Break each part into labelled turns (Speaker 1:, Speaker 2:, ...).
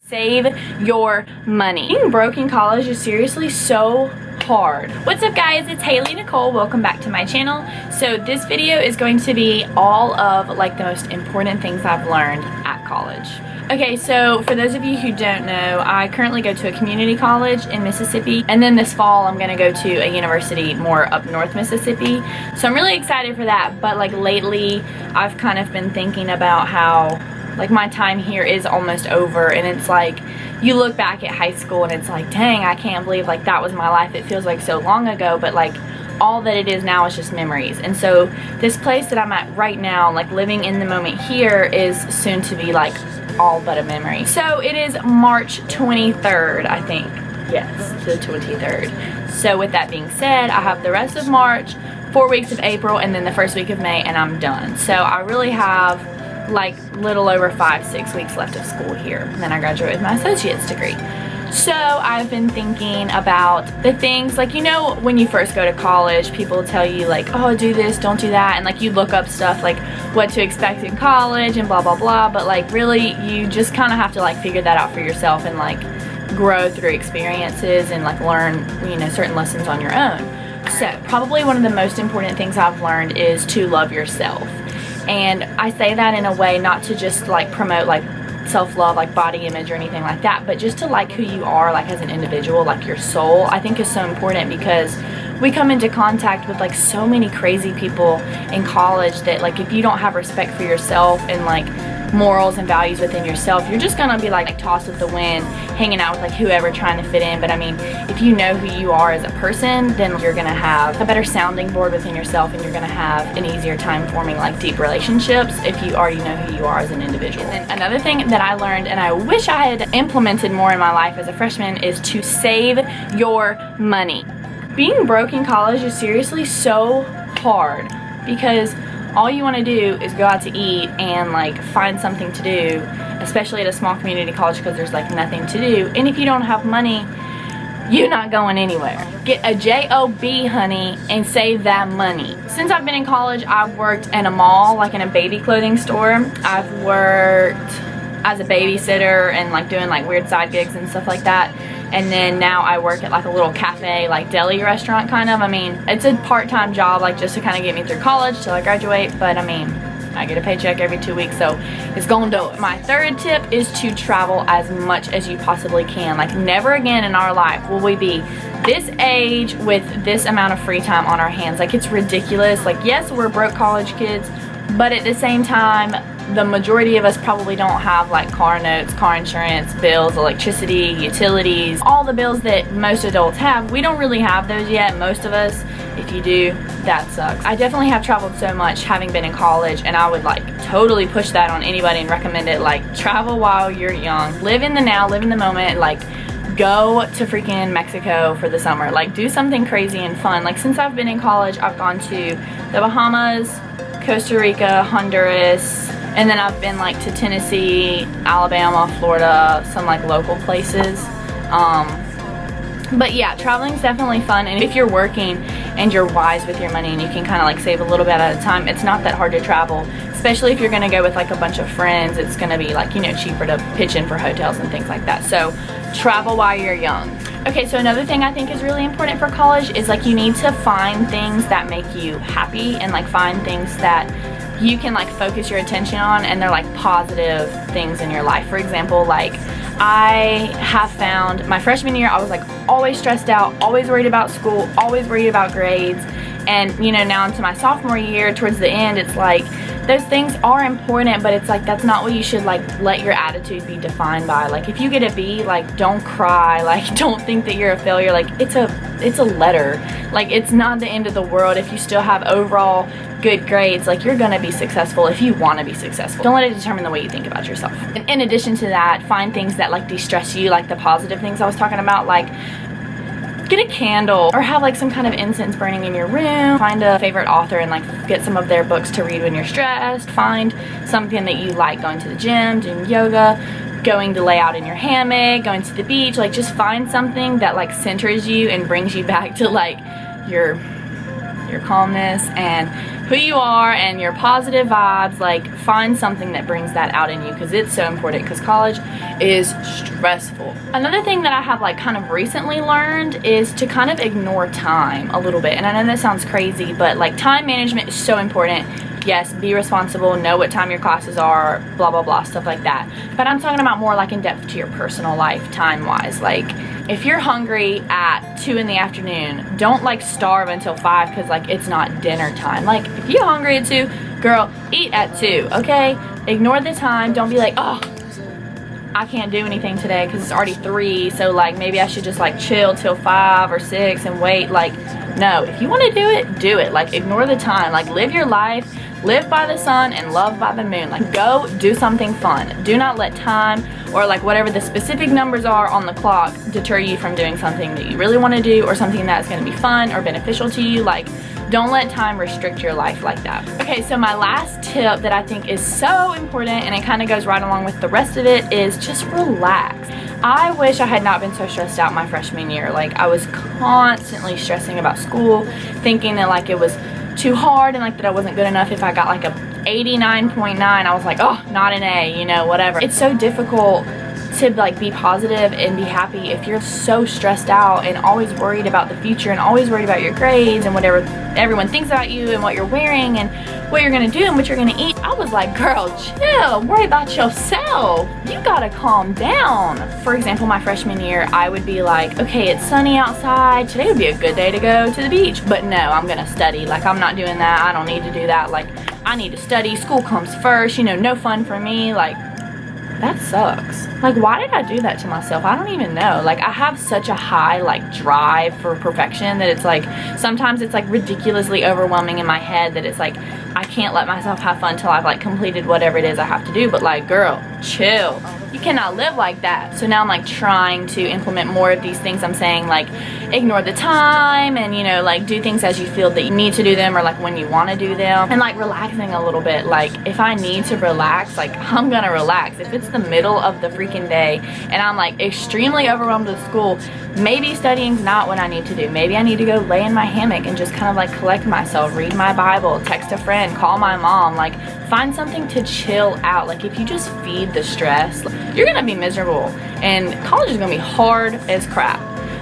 Speaker 1: Save your money. Being broke in college is seriously so hard. What's up guys, it's Haley Nicole. Welcome back to my channel. So this video is going to be all of like the most important things I've learned at college. Okay, so for those of you who don't know, I currently go to a community college in Mississippi, and then this fall I'm gonna go to a university more up north Mississippi. So I'm really excited for that, but like lately I've kind of been thinking about how like my time here is almost over, and it's like you look back at high school and it's like, dang, I can't believe like that was my life. It feels like so long ago, but like all that it is now is just memories. And so this place that I'm at right now, like living in the moment here, is soon to be like all but a memory. So it is March 23rd, I think. Yes, the 23rd. So with that being said, I have the rest of March, 4 weeks of April, and then the first week of May, and I'm done. So I really have like little over 5-6 weeks left of school here, and then I graduate with my associate's degree. So I've been thinking about the things, like, you know, when you first go to college, people tell you like, oh, do this, don't do that, and like you look up stuff like what to expect in college and blah blah blah, but like really you just kind of have to like figure that out for yourself and like grow through experiences and like learn, you know, certain lessons on your own. So probably one of the most important things I've learned is to love yourself. And I say that in a way not to just like promote like self-love, like body image or anything like that, but just to like who you are like as an individual, like your soul, I think is so important, because we come into contact with like so many crazy people in college that like if you don't have respect for yourself and like morals and values within yourself, you're just gonna be like tossed with the wind, hanging out with like whoever trying to fit in. But I mean, if you know who you are as a person, then you're gonna have a better sounding board within yourself, and you're gonna have an easier time forming like deep relationships if you already know who you are as an individual. And then another thing that I learned, and I wish I had implemented more in my life as a freshman, is to save your money. Being broke in college is seriously so hard, because all you want to do is go out to eat and like find something to do, especially at a small community college, because there's like nothing to do. And if you don't have money, you're not going anywhere. Get a job, honey, and save that money. Since I've been in college, I've worked in a mall, like in a baby clothing store. I've worked as a babysitter and like doing like weird side gigs and stuff like that. And then now I work at like a little cafe, like deli restaurant kind of. I mean, it's a part-time job, like just to kind of get me through college till I graduate, but I mean, I get a paycheck every 2 weeks, so it's gonna do it. My third tip is to travel as much as you possibly can. Like never again in our life will we be this age with this amount of free time on our hands. Like it's ridiculous. Like yes, we're broke college kids, but at the same time, the majority of us probably don't have like car notes, car insurance, bills, electricity, utilities, all the bills that most adults have. We don't really have those yet, most of us. If you do, that sucks. I definitely have traveled so much having been in college, and I would like totally push that on anybody and recommend it. Like travel while you're young. Live in the now, live in the moment. Like go to freaking Mexico for the summer. Like do something crazy and fun. Like since I've been in college, I've gone to the Bahamas, Costa Rica, Honduras, and then I've been like to Tennessee, Alabama, Florida, some like local places. But yeah, traveling is definitely fun, and if you're working and you're wise with your money and you can kind of like save a little bit at a time, it's not that hard to travel, especially if you're gonna go with like a bunch of friends. It's gonna be like, you know, cheaper to pitch in for hotels and things like that. So travel while you're young. Okay, so another thing I think is really important for college is like you need to find things that make you happy, and like find things that you can like focus your attention on, and they're like positive things in your life. For example, like I have found my freshman year, I was like always stressed out, always worried about school, always worried about grades. And you know, now into my sophomore year, towards the end, it's like those things are important, but it's like that's not what you should like let your attitude be defined by. Like if you get a B, like don't cry, like don't think that you're a failure. Like it's a letter. Like it's not the end of the world if you still have overall good grades. Like you're gonna be successful if you want to be successful. Don't let it determine the way you think about yourself. And in addition to that, find things that like de-stress you, like the positive things I was talking about. Like get a candle or have like some kind of incense burning in your room. Find a favorite author and like get some of their books to read when you're stressed. Find something that you like, going to the gym, doing yoga, going to lay out in your hammock, going to the beach. Like just find something that like centers you and brings you back to like your calmness and who you are and your positive vibes. Like, find something that brings that out in you, because it's so important, because college is stressful. Another thing that I have like kind of recently learned is to kind of ignore time a little bit. And I know that sounds crazy, but like time management is so important. Yes, be responsible, know what time your classes are, blah blah blah, stuff like that. But I'm talking about more like in depth to your personal life, time wise. Like, if you're hungry at 2 in the afternoon, don't like starve until 5 because like it's not dinner time. Like, if you're hungry at 2, girl, eat at 2, okay? Ignore the time. Don't be like, oh, I can't do anything today because it's already 3, so like maybe I should just like chill till 5 or 6 and wait. Like, no, if you want to do it, do it. Like, ignore the time. Like, live your life, live by the sun and love by the moon. Like, go do something fun. Do not let time or like whatever the specific numbers are on the clock deter you from doing something that you really want to do, or something that's going to be fun or beneficial to you. Like, don't let time restrict your life like that. Okay, so my last tip that I think is so important, and it kind of goes right along with the rest of it, is just relax. I wish I had not been so stressed out my freshman year. Like, I was constantly stressing about school, thinking that like it was too hard and like that I wasn't good enough if I got like a 89.9. I was like, oh, not an A, you know, whatever. It's so difficult to like be positive and be happy if you're so stressed out and always worried about the future and always worried about your grades and whatever everyone thinks about you and what you're wearing and what you're gonna do and what you're gonna eat. I was like, girl, chill, worry about yourself. You gotta calm down. For example, my freshman year, I would be like, okay, it's sunny outside, today would be a good day to go to the beach, but no, I'm gonna study. Like, I'm not doing that. I don't need to do that. Like, I need to study. School comes first, you know, no fun for me. Like, that sucks. Like, why did I do that to myself? I don't even know. Like, I have such a high like drive for perfection that it's like sometimes it's like ridiculously overwhelming in my head that it's like I can't let myself have fun till I've like completed whatever it is I have to do. But like, girl, chill. You cannot live like that. So now I'm like trying to implement more of these things I'm saying, like ignore the time and, you know, like do things as you feel that you need to do them or like when you want to do them, and like relaxing a little bit. Like, if I need to relax, like I'm gonna relax. If it's the middle of the freaking day and I'm like extremely overwhelmed with school, maybe studying's not what I need to do. Maybe I need to go lay in my hammock and just kind of like collect myself, read my Bible, text a friend, call my mom, like find something to chill out. Like, if you just feed the stress, you're gonna be miserable and college is gonna be hard as crap.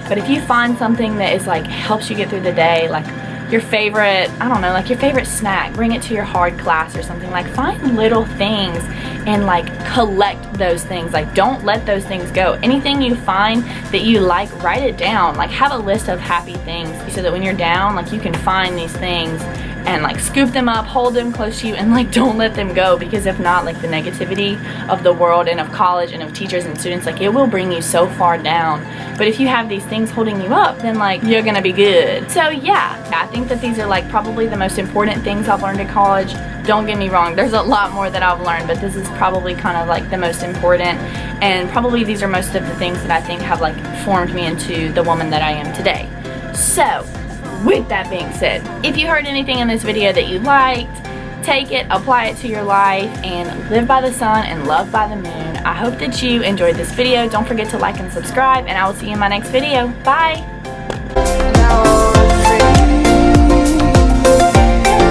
Speaker 1: But if you find something that is like helps you get through the day, like your favorite, I don't know, like your favorite snack, bring it to your hard class or something. Like, find little things and like collect those things. Like, don't let those things go. Anything you find that you like, write it down. Like, have a list of happy things so that when you're down, like you can find these things and like scoop them up, hold them close to you, and like don't let them go. Because if not, like the negativity of the world and of college and of teachers and students, like it will bring you so far down. But if you have these things holding you up, then like you're gonna be good. So yeah, I think that these are like probably the most important things I've learned in college. Don't get me wrong, there's a lot more that I've learned, but this is probably kind of like the most important, and probably these are most of the things that I think have like formed me into the woman that I am today. So with that being said, if you heard anything in this video that you liked, take it, apply it to your life, and live by the sun and love by the moon. I hope that you enjoyed this video. Don't forget to like and subscribe, and I will see you in my next video. Bye!